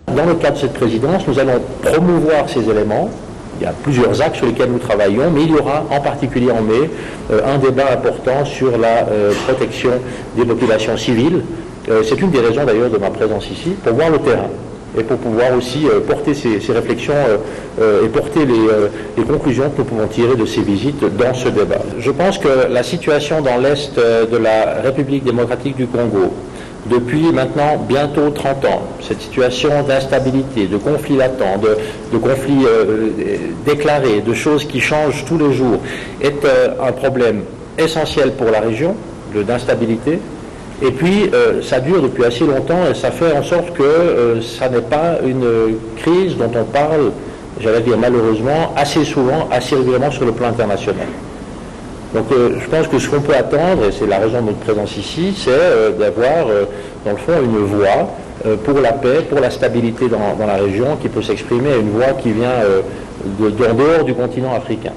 Dans le cadre de cette présidence, nous allons promouvoir ces éléments. Il y a plusieurs axes sur lesquels nous travaillons, mais il y aura en particulier en mai un débat important sur la protection des populations civiles. C'est une des raisons d'ailleurs de ma présence ici, pour voir le terrain et pour pouvoir aussi porter ces réflexions et porter les conclusions que nous pouvons tirer de ces visites dans ce débat. Je pense que la situation dans l'Est de la République démocratique du Congo, depuis maintenant bientôt 30 ans, cette situation d'instabilité, de conflits latents, de conflits déclarés, de choses qui changent tous les jours, est un problème essentiel pour la région, d'instabilité. Et puis, ça dure depuis assez longtemps et ça fait en sorte que ça n'est pas une crise dont on parle, j'allais dire malheureusement, assez souvent, assez régulièrement sur le plan international. Donc je pense que ce qu'on peut attendre, et c'est la raison de notre présence ici, c'est d'avoir dans le fond une voix pour la paix, pour la stabilité dans la région qui peut s'exprimer, une voix qui vient d'en dehors du continent africain.